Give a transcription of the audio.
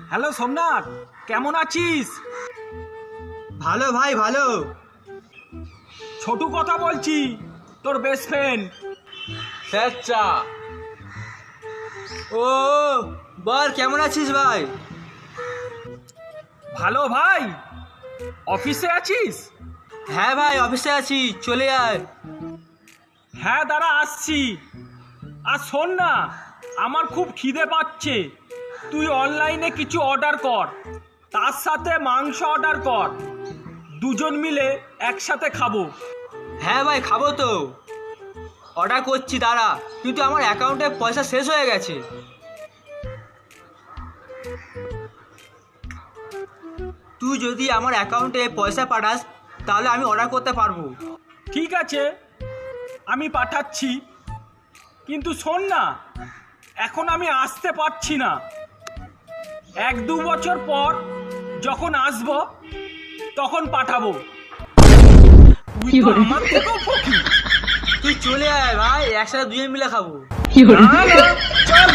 Hello Somnath, কেমন আছিস? ভালো ভাই ভালো। ছোটু কথা বলছি, তোর বেস্ট ফ্রেন্ড। স্যাচ্চা। ও বল, কেমন আছিস ভাই? ভালো ভাই। অফিসে আছিস? হ্যাঁ ভাই, অফিসে আছি, চলে আয়। হ্যাঁ দাঁড়া, আসছি। আর শোন না, আমার খুব খিদে পাচ্ছে, তুই অনলাইনে কিছু অর্ডার কর, তার সাথে মাংস অর্ডার কর, দুজন মিলে একসাথে খাবো। হ্যাঁ ভাই, খাবো তো, অর্ডার করছি দাঁড়া। কিন্তু আমার অ্যাকাউন্টে পয়সা শেষ হয়ে গেছে। তুই যদি আমার অ্যাকাউন্টে পয়সা পাঠাস তাহলে আমি অর্ডার করতে পারবো। ঠিক আছে, আমি পাঠাচ্ছি, কিন্তু শোন না, এখন আমি আসতে পারছি না। 1-2 বছর পর যখন আসবো তখন পাঠাবো। তুই তো আমার থেকেও ফকির। তুই চলে আয় ভাই, একসাথে দুজন মিলে খাবো। না, না, চল।